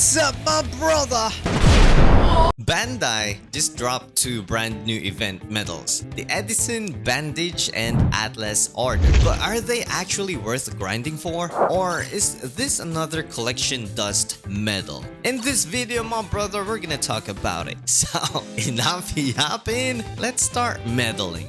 What's up, my brother? Bandai just dropped two brand new event medals, the Edison Bandaged and Atlas Order. But are they actually worth grinding for? Or is this another collection dust medal? In this video, my brother, we're gonna talk about it. So, enough yapping, let's start medaling.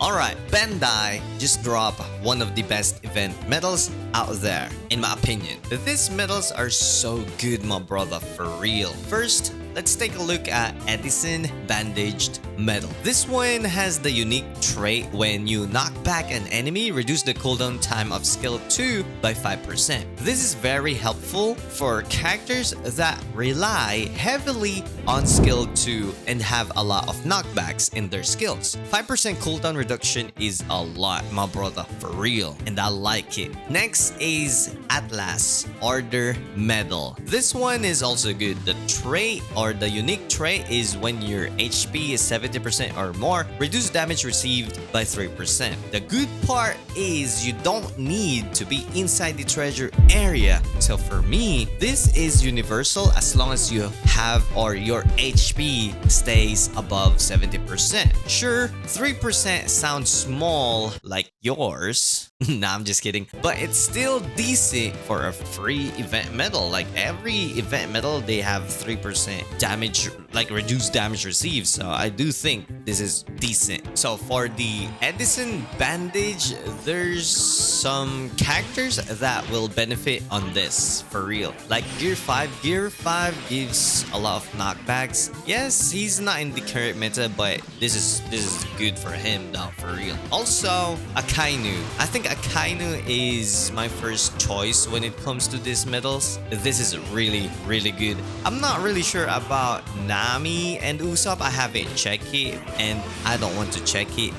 Alright, Bandai just dropped one of the best event medals out there, in my opinion. These medals are so good, my brother, for real. First, let's take a look at Edison Bandaged Medal. This one has the unique trait when you knock back an enemy, reduce the cooldown time of skill 2 by 5%. This is very helpful for characters that rely heavily on skill 2 and have a lot of knockbacks in their skills. 5% cooldown reduction is a lot, my brother, for real, and I like it. Next is Atlas Order Medal. This one is also good. The trait or the unique trait is when your HP is 70% or more, reduce damage received by 3%. The good part is you don't need to be inside the treasure area. So for me, this is universal as long as you have or your HP stays above 70%. Sure, 3% sounds small like yours. Nah, I'm just kidding. But it's still decent for a free event medal. Like every event medal, they have 3% damage, like reduced damage received. So I do think this is decent. So for the Edison Bandage, there's some characters that will benefit on this for real. Like Gear 5. Gear 5 gives a lot of knockbacks. Yes, he's not in the current meta, but this is good for him though, for real. Also, Akainu. I think Akainu is my first choice when it comes to these medals. This is really good. I'm not really sure about Nami and Usopp. I haven't checked it and I don't want to check it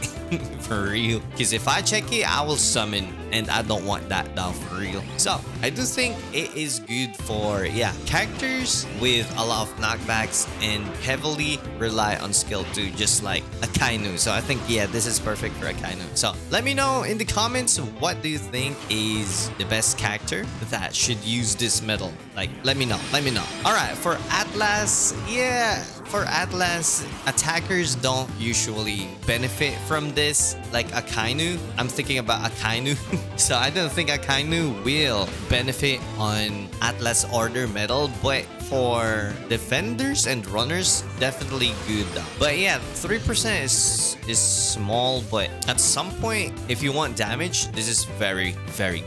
for real, because if I check it, I will summon and I don't want that down for real. So I do think it is good for characters with a lot of knockbacks and heavily rely on skill 2, just like Akainu. So I think this is perfect for Akainu. So let me know in the comments, what do you think is the best character that should use this medal? Like, let me know. All right, for Atlas, for Atlas, attackers don't usually benefit from this like Akainu. I'm thinking about Akainu. So I don't think Akainu will benefit on Atlas Order medal, but for defenders and runners, definitely good though. But 3% is small, but at some point, if you want damage, this is very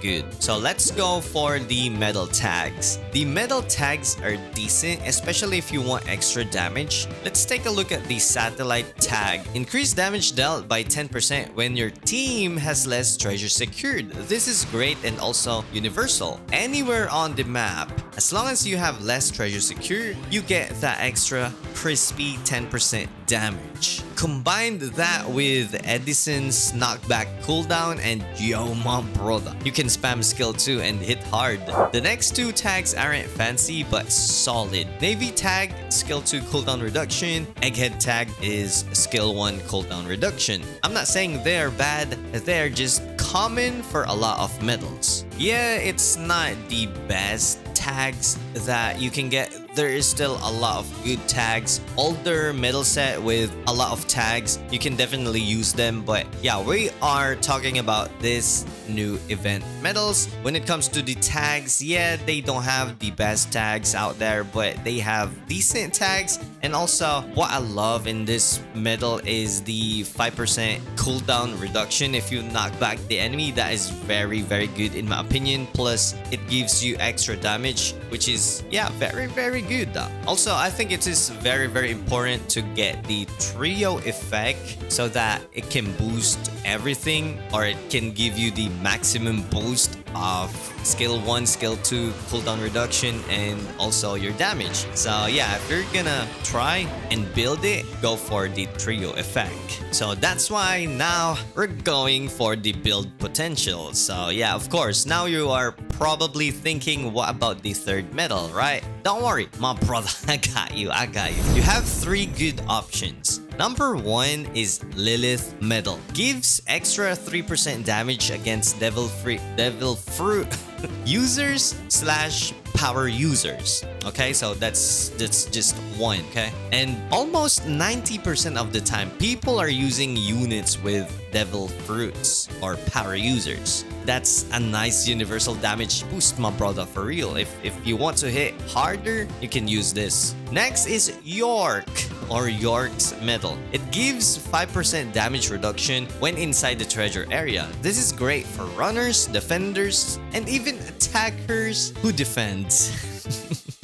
good. So let's go for the medal tags. The medal tags are decent, especially if you want extra damage. Let's take a look at the satellite tag. Increase damage dealt by 10% when your team has less treasure secured. This is great and also universal. Anywhere on the map, as long as you have less treasure secured, you get that extra crispy 10% damage. Combine that with Edison's knockback cooldown and yo, my brother, you can spam skill 2 and hit hard. The next two tags aren't fancy but solid. Navy tag, skill 2 cooldown reduction. Egghead tag is skill 1 cooldown reduction. I'm not saying they're bad, they're just common for a lot of medals. It's not the best tags that you can get. There is still a lot of good tags. Older medal set with a lot of tags, you can definitely use them. But we are talking about this new event medals. When it comes to the tags, they don't have the best tags out there, but they have decent tags. And also, what I love in this medal is the 5% cooldown reduction if you knock back the enemy. That is very good in my opinion. Plus, it gives you extra damage, which is very good though. Also, I think it is very important to get the trio effect so that it can boost everything, or it can give you the maximum boost of skill 1, skill 2, cooldown reduction, and also your damage. So if you're gonna try and build it, go for the trio effect. So that's why now we're going for the build potential. So of course, now you are probably thinking, what about the third medal, right? Don't worry, my brother. I got you. I got you. You have 3 good options. Number 1 is Lilith Medal. Gives extra 3% damage against devil fruit users / power users. Okay, so that's just one. Okay, and almost 90% of the time people are using units with devil fruits or power users. That's a nice universal damage boost, my brother, for real. If you want to hit harder, you can use this. Next is York or York's Medal. It gives 5% damage reduction when inside the treasure area. This is great for runners, defenders, and even attackers who defends.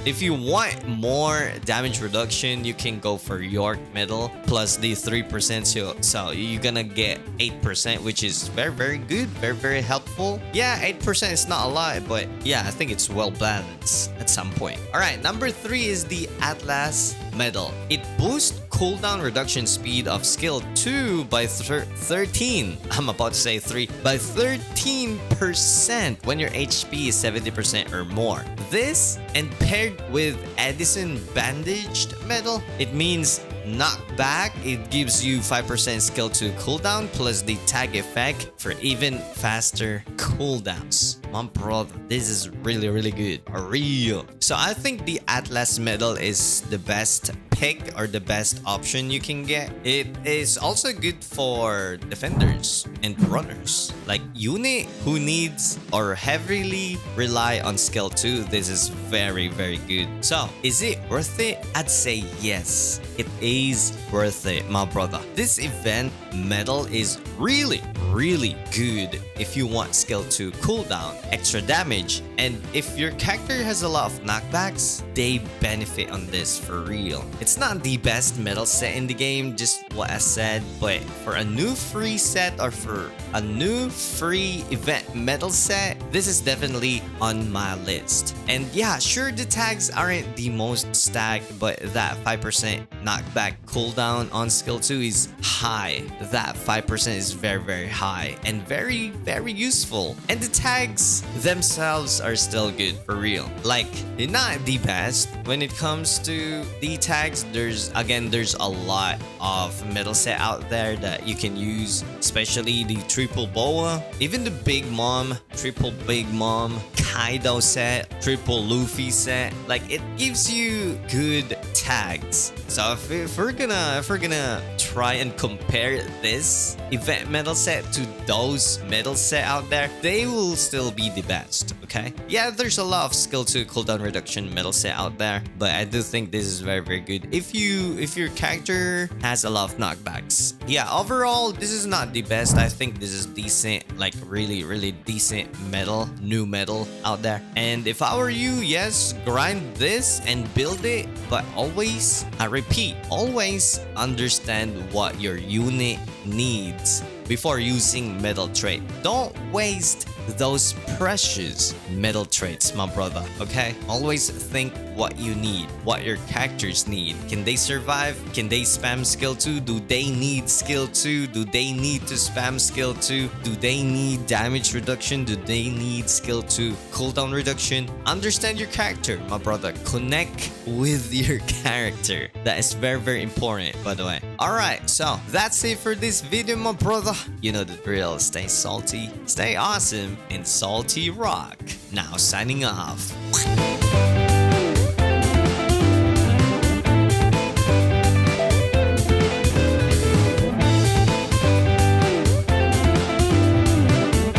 If you want more damage reduction, you can go for York Medal plus the 3%. So you're gonna get 8%, which is very, very good. Very, very helpful. Yeah, 8% is not a lot, but yeah, I think it's well balanced at some point. All right, number 3 is the Atlas Medal. It boosts cooldown reduction speed of skill 2 by 13. I'm about to say 3 by 13% when your HP is 70% or more. This, and paired with Edison Bandaged Medal, it means knockback. It gives you 5% skill 2 cooldown plus the tag effect for even faster cooldowns. My brother, this is really, really good. Real. So I think the Atlas Medal is the best pick or the best option you can get. It is also good for defenders and runners. Like unit who needs or heavily rely on skill 2, this is very, very good. So is it worth it? I'd say yes. It is worth it, my brother. This event medal is really, really good if you want skill 2 cooldown, extra damage, and if your character has a lot of knockbacks, they benefit on this for real. It's not the best medal set in the game, just what I said, but for a new free set or for a new free event medal set, this is definitely on my list. And yeah, sure, the tags aren't the most stacked, but that 5% knockback cooldown on skill 2 is high. That 5% is very, very high and very, very useful. And the tags themselves are still good for real. Like, they're not the best when it comes to the tags. There's a lot of medal set out there that you can use, especially the triple boa, even the big mom, triple big mom, Kaido set, triple Luffy set. Like, it gives you good tags. So if we're gonna try and compare this event medal set to those medal set out there, they will still be the best. Okay, yeah, there's a lot of skill 2 cooldown reduction medal set out there, but I do think this is very, very good if your character has a lot of knockbacks. Yeah, overall this is not the best. I think this is decent, like really, really decent medal, new medal out there. And if I were you, yes, grind this and build it, but always, I repeat, always understand what your unit needs before using medal trait. Don't waste those precious medal traits, my brother. Okay, always think what you need, what your characters need. Can they survive? Can they spam skill 2? Do they need skill 2? Do they need to spam skill 2? Do they need damage reduction? Do they need skill 2 cooldown reduction? Understand your character, my brother. Connect with your character. That is very, very important, by the way. Alright, so that's it for this video, my brother. You know the drill. Stay salty, stay awesome, and salty rock. Now signing off.